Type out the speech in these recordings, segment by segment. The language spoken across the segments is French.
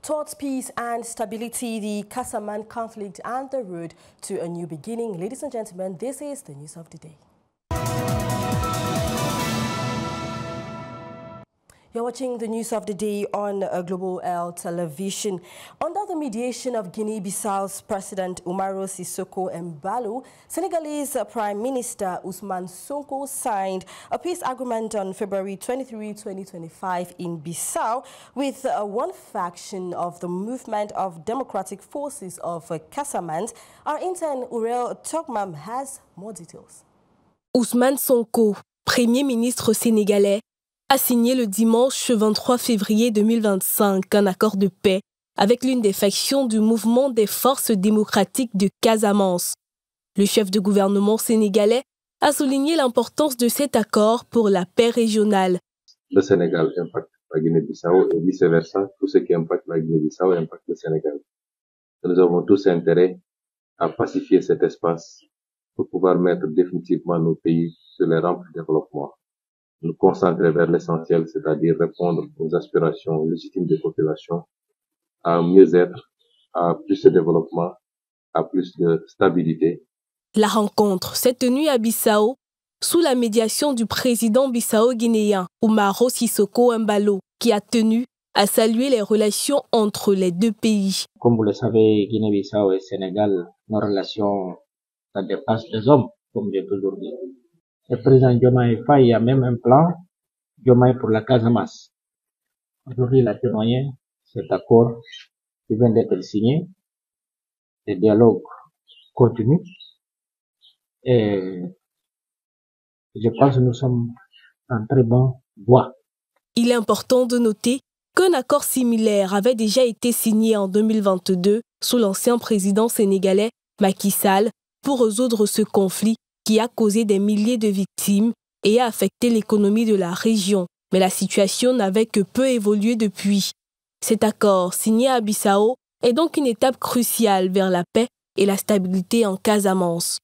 Towards peace and stability, the Casamance conflict and the road to a new beginning. Ladies and gentlemen, this is the news of the day. You're watching the news of the day on Global L Television. Under the mediation of Guinea-Bissau's President Umaro Sissoco Embalo, Senegalese Prime Minister Ousmane Sonko signed a peace agreement on February 23, 2025 in Bissau with one faction of the Movement of Democratic Forces of Casamance. Our intern Uriel Tokmam has more details. Ousmane Sonko, Premier ministre sénégalais, a signé le dimanche 23 février 2025 un accord de paix avec l'une des factions du mouvement des forces démocratiques de Casamance. Le chef de gouvernement sénégalais a souligné l'importance de cet accord pour la paix régionale. Le Sénégal impacte la Guinée-Bissau et vice-versa, tout ce qui impacte la Guinée-Bissau impacte le Sénégal. Nous avons tous intérêt à pacifier cet espace pour pouvoir mettre définitivement nos pays sur les rampes de développement. Nous concentrer vers l'essentiel, c'est-à-dire répondre aux aspirations légitimes des populations, à mieux-être, à plus de développement, à plus de stabilité. La rencontre s'est tenue à Bissau sous la médiation du président bissau-guinéen Umaro Sissoco Embalo, qui a tenu à saluer les relations entre les deux pays. Comme vous le savez, Guinée-Bissau et Sénégal, nos relations, ça dépasse les hommes, comme j'ai toujours dit. Le président Diomaye Faye a même un plan, Diomaye pour la Casamance. Aujourd'hui, il a témoigné cet accord qui vient d'être signé. Le dialogue continue. Et je pense que nous sommes en très bonne voie. Il est important de noter qu'un accord similaire avait déjà été signé en 2022 sous l'ancien président sénégalais Macky Sall pour résoudre ce conflit qui a causé des milliers de victimes et a affecté l'économie de la région. Mais la situation n'avait que peu évolué depuis. Cet accord, signé à Bissau, est donc une étape cruciale vers la paix et la stabilité en Casamance.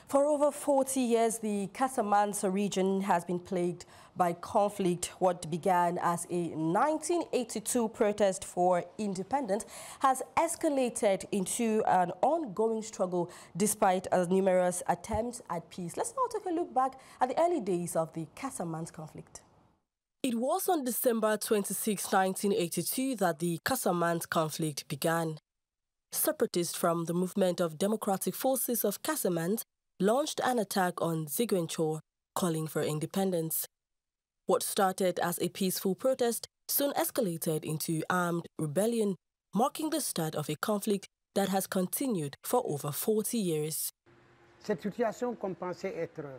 For over 40 years, the Casamance region has been plagued by conflict. What began as a 1982 protest for independence has escalated into an ongoing struggle despite numerous attempts at peace. Let's now take a look back at the early days of the Casamance conflict. It was on December 26, 1982 that the Casamance conflict began. Separatists from the Movement of Democratic Forces of Casamance launched an attack on Ziguinchor, calling for independence. What started as a peaceful protest soon escalated into armed rebellion, marking the start of a conflict that has continued for over 40 years.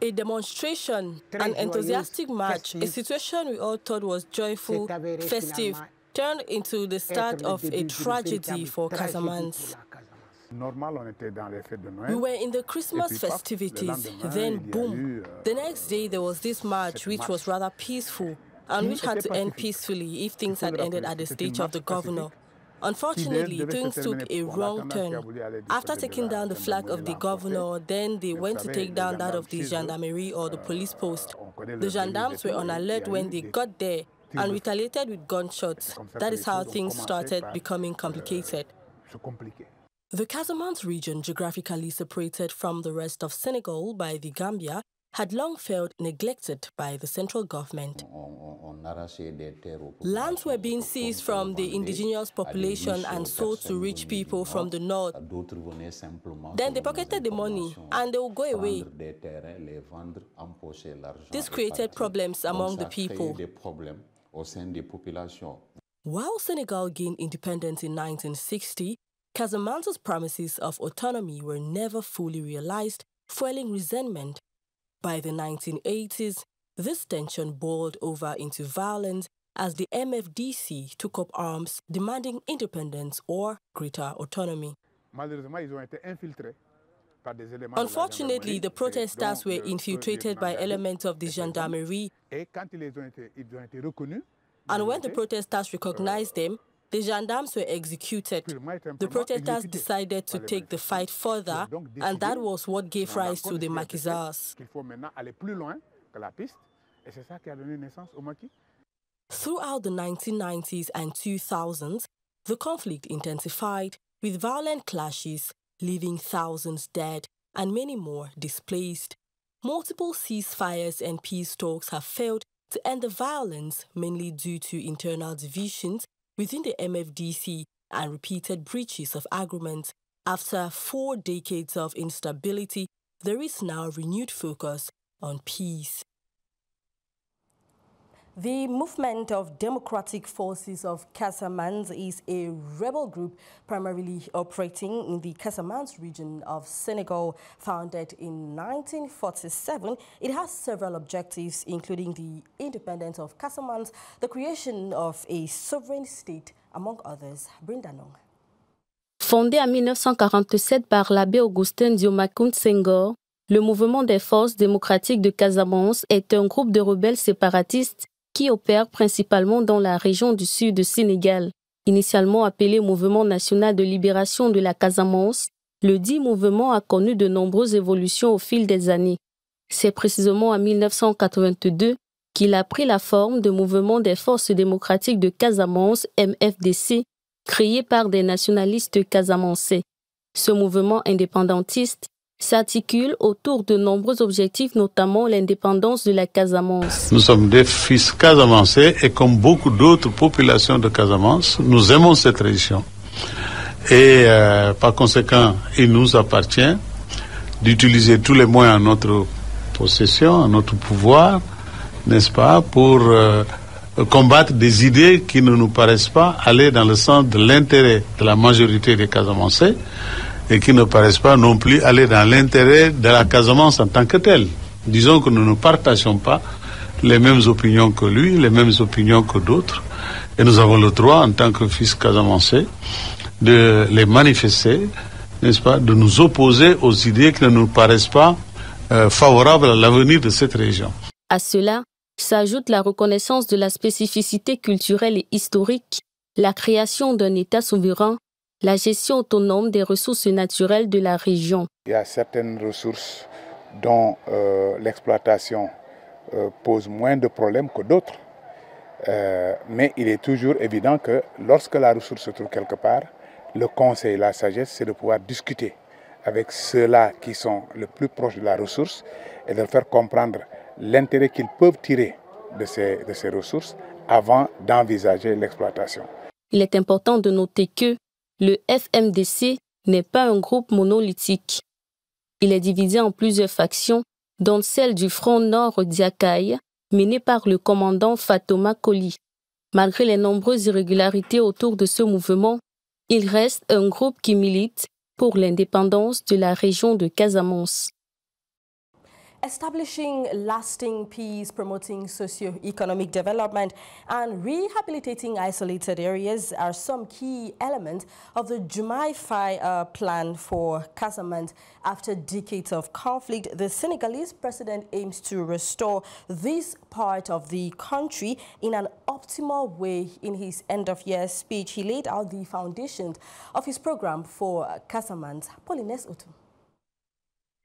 A demonstration, an enthusiastic march, a situation we all thought was joyful, festive, turned into the start of a tragedy for Casamance. We were in the Christmas festivities, then boom. The next day there was this march which was rather peaceful and which had to end peacefully if things had ended at the stage of the governor. Unfortunately, things took a wrong turn. After taking down the flag of the governor, then they went to take down that of the gendarmerie or the police post. The gendarmes were on alert when they got there and retaliated with gunshots. That is how things started becoming complicated. The Casamance region, geographically separated from the rest of Senegal by the Gambia, had long felt neglected by the central government. Lands were being seized from the indigenous population and sold to rich people from the north. Then they pocketed the money and they would go away. This created problems among the people. While Senegal gained independence in 1960, Casamance's promises of autonomy were never fully realized, fueling resentment. By the 1980s, this tension boiled over into violence as the MFDC took up arms demanding independence or greater autonomy. Unfortunately, the protesters were infiltrated by elements of the gendarmerie, and when the protesters recognized them, the gendarmes were executed. The protesters decided to take the fight further, and that was what gave rise to the maquisards. Throughout the 1990s and 2000s, The conflict intensified with violent clashes, leaving thousands dead and many more displaced. Multiple ceasefires and peace talks have failed to end the violence, mainly due to internal divisions within the MFDC and repeated breaches of agreements. After 4 decades of instability, there is now renewed focus on peace. The Movement of Democratic Forces of Casamance is a rebel group primarily operating in the Casamance region of Senegal. Founded in 1947, it has several objectives, including the independence of Casamance, the creation of a sovereign state, among others. Brenda Nong. Fondé en 1947 par l'abbé Augustin Diomacoun Senghor, le Mouvement des Forces démocratiques de Casamance est un groupe de rebelles séparatistes qui opère principalement dans la région du sud du Sénégal. Initialement appelé Mouvement national de libération de la Casamance, le dit mouvement a connu de nombreuses évolutions au fil des années. C'est précisément en 1982 qu'il a pris la forme de Mouvement des Forces démocratiques de Casamance, MFDC, créé par des nationalistes casamançais. Ce mouvement indépendantiste s'articule autour de nombreux objectifs, notamment l'indépendance de la Casamance. Nous sommes des fils casamançais et comme beaucoup d'autres populations de Casamance, nous aimons cette région. Et par conséquent, il nous appartient d'utiliser tous les moyens à notre possession, à notre pouvoir, n'est-ce pas, pour combattre des idées qui ne nous paraissent pas aller dans le sens de l'intérêt de la majorité des Casamançais et qui ne paraissent pas non plus aller dans l'intérêt de la Casamance en tant que telle. Disons que nous ne partageons pas les mêmes opinions que lui, les mêmes opinions que d'autres, et nous avons le droit, en tant que fils casamançais, de les manifester, n'est-ce pas, de nous opposer aux idées qui ne nous paraissent pas favorables à l'avenir de cette région. À cela s'ajoute la reconnaissance de la spécificité culturelle et historique, la création d'un État souverain, la gestion autonome des ressources naturelles de la région. Il y a certaines ressources dont l'exploitation pose moins de problèmes que d'autres, mais il est toujours évident que lorsque la ressource se trouve quelque part, le conseil, la sagesse, c'est de pouvoir discuter avec ceux-là qui sont le plus proches de la ressource et de leur faire comprendre l'intérêt qu'ils peuvent tirer de ces ressources avant d'envisager l'exploitation. Il est important de noter que le FMDC n'est pas un groupe monolithique. Il est divisé en plusieurs factions, dont celle du Front Nord Diakaï, menée par le commandant Fatoma Koli. Malgré les nombreuses irrégularités autour de ce mouvement, il reste un groupe qui milite pour l'indépendance de la région de Casamance. Establishing lasting peace, promoting socio-economic development, and rehabilitating isolated areas are some key elements of the Jumai Fire plan for Casamance. After decades of conflict, the Senegalese president aims to restore this part of the country in an optimal way. In his end-of-year speech, he laid out the foundations of his program for Casamance. Paulines Otou.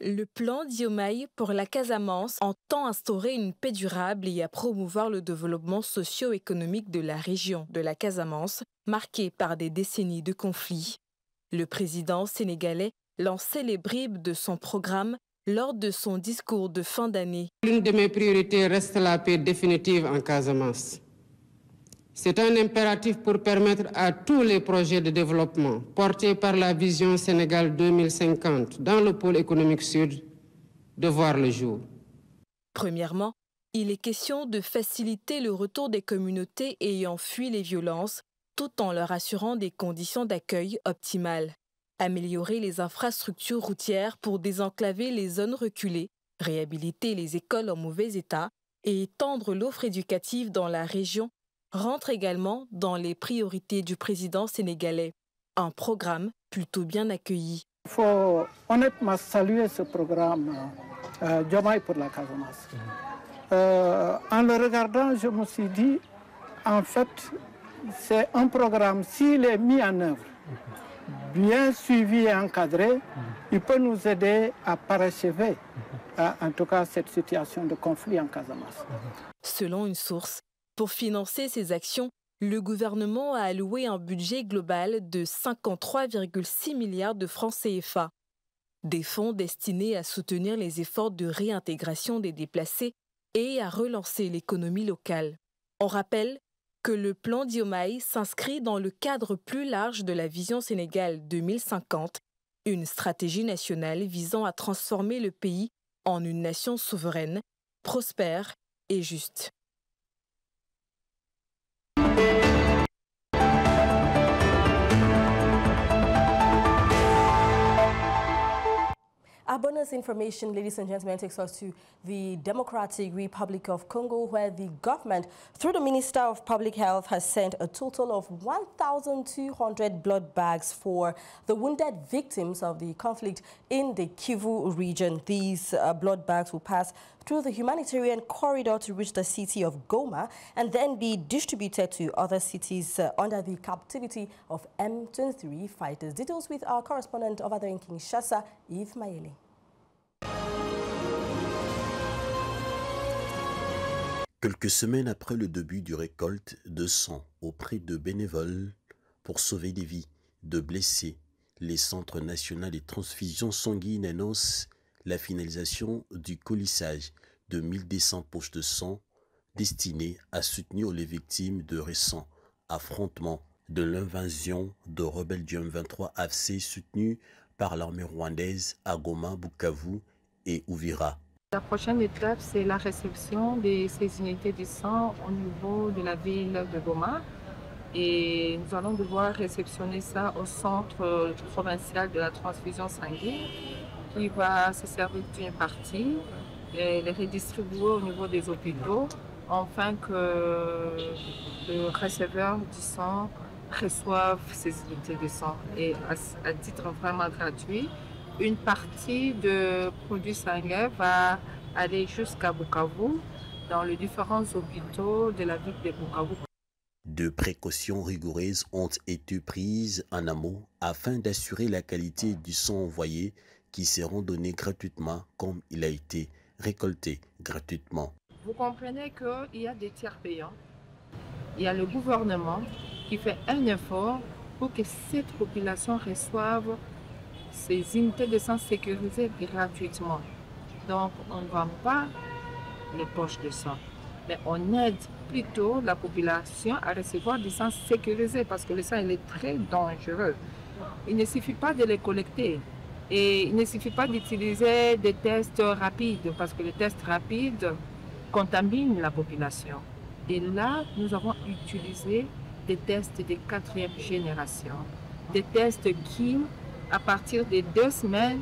Le plan Diomaye pour la Casamance entend instaurer une paix durable et à promouvoir le développement socio-économique de la région de la Casamance, marquée par des décennies de conflits. Le président sénégalais lançait les bribes de son programme lors de son discours de fin d'année. L'une de mes priorités reste la paix définitive en Casamance. C'est un impératif pour permettre à tous les projets de développement portés par la vision Sénégal 2050 dans le pôle économique sud de voir le jour. Premièrement, il est question de faciliter le retour des communautés ayant fui les violences tout en leur assurant des conditions d'accueil optimales. Améliorer les infrastructures routières pour désenclaver les zones reculées, réhabiliter les écoles en mauvais état et étendre l'offre éducative dans la région rentre également dans les priorités du président sénégalais. Un programme plutôt bien accueilli. Il faut honnêtement saluer ce programme Diomaye pour la Casamance. En le regardant, je me suis dit, en fait, c'est un programme, s'il est mis en œuvre, bien suivi et encadré, il peut nous aider à parachever, en tout cas, cette situation de conflit en Casamance. Selon une source, pour financer ces actions, Le gouvernement a alloué un budget global de 53,6 milliards de francs CFA. Des fonds destinés à soutenir les efforts de réintégration des déplacés et à relancer l'économie locale. On rappelle que le plan Diomaye s'inscrit dans le cadre plus large de la Vision Sénégal 2050, une stratégie nationale visant à transformer le pays en une nation souveraine, prospère et juste. Our bonus information, ladies and gentlemen, takes us to the Democratic Republic of Congo, where the government, through the Minister of Public Health, has sent a total of 1,200 blood bags for the wounded victims of the conflict in the Kivu region. These blood bags will pass through the humanitarian corridor to reach the city of Goma and then be distributed to other cities under the captivity of M23 fighters. Details with our correspondent over there in Kinshasa, Yves Mayele. Quelques semaines après le début du récolte de sang auprès de bénévoles pour sauver des vies de blessés, les centres nationaux de transfusion sanguine annoncent la finalisation du colissage de 1200 poches de sang destinées à soutenir les victimes de récents affrontements de l'invasion de rebelles du M23 AFC soutenus par l'armée rwandaise à Goma, Bukavu et Uvira. La prochaine étape, c'est la réception de ces unités de sang au niveau de la ville de Goma. Et nous allons devoir réceptionner ça au centre provincial de la transfusion sanguine qui va se servir d'une partie et les redistribuer au niveau des hôpitaux afin que le receveur du sang reçoive ces unités de sang. Et à titre vraiment gratuit, une partie de produits sanguins va aller jusqu'à Bukavu, dans les différents hôpitaux de la ville de Bukavu. De précautions rigoureuses ont été prises en amont afin d'assurer la qualité du sang envoyé qui seront donnés gratuitement comme il a été récolté gratuitement. Vous comprenez qu'il y a des tiers payants. Il y a le gouvernement qui fait un effort pour que cette population reçoive ces unités de sang sécurisées gratuitement. Donc on ne vend pas les poches de sang, mais on aide plutôt la population à recevoir du sang sécurisé parce que le sang il est très dangereux. Il ne suffit pas de les collecter et il ne suffit pas d'utiliser des tests rapides parce que les tests rapides contaminent la population. Et là, nous avons utilisé des tests de 4e génération, des tests qui, à partir de 2 semaines,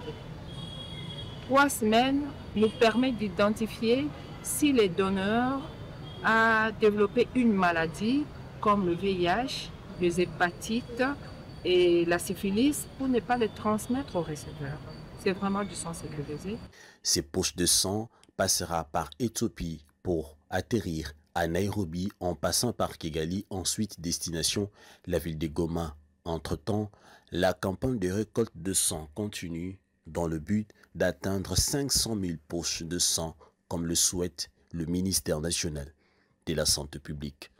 3 semaines, nous permettent d'identifier si les donneurs ont développé une maladie comme le VIH, les hépatites et la syphilis pour ne pas les transmettre aux receveurs. C'est vraiment du sang sécurisé. Ces poches de sang passera par Éthiopie pour atterrir à Nairobi en passant par Kigali, ensuite destination la ville de Goma. Entre-temps, la campagne de récolte de sang continue dans le but d'atteindre 500 000 poches de sang comme le souhaite le ministère national de la Santé publique.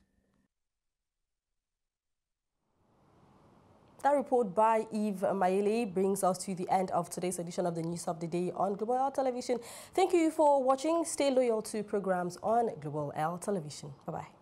That report by Yves Mayele brings us to the end of today's edition of the News of the Day on Global L Television. Thank you for watching. Stay loyal to programs on Global L Television. Bye-bye.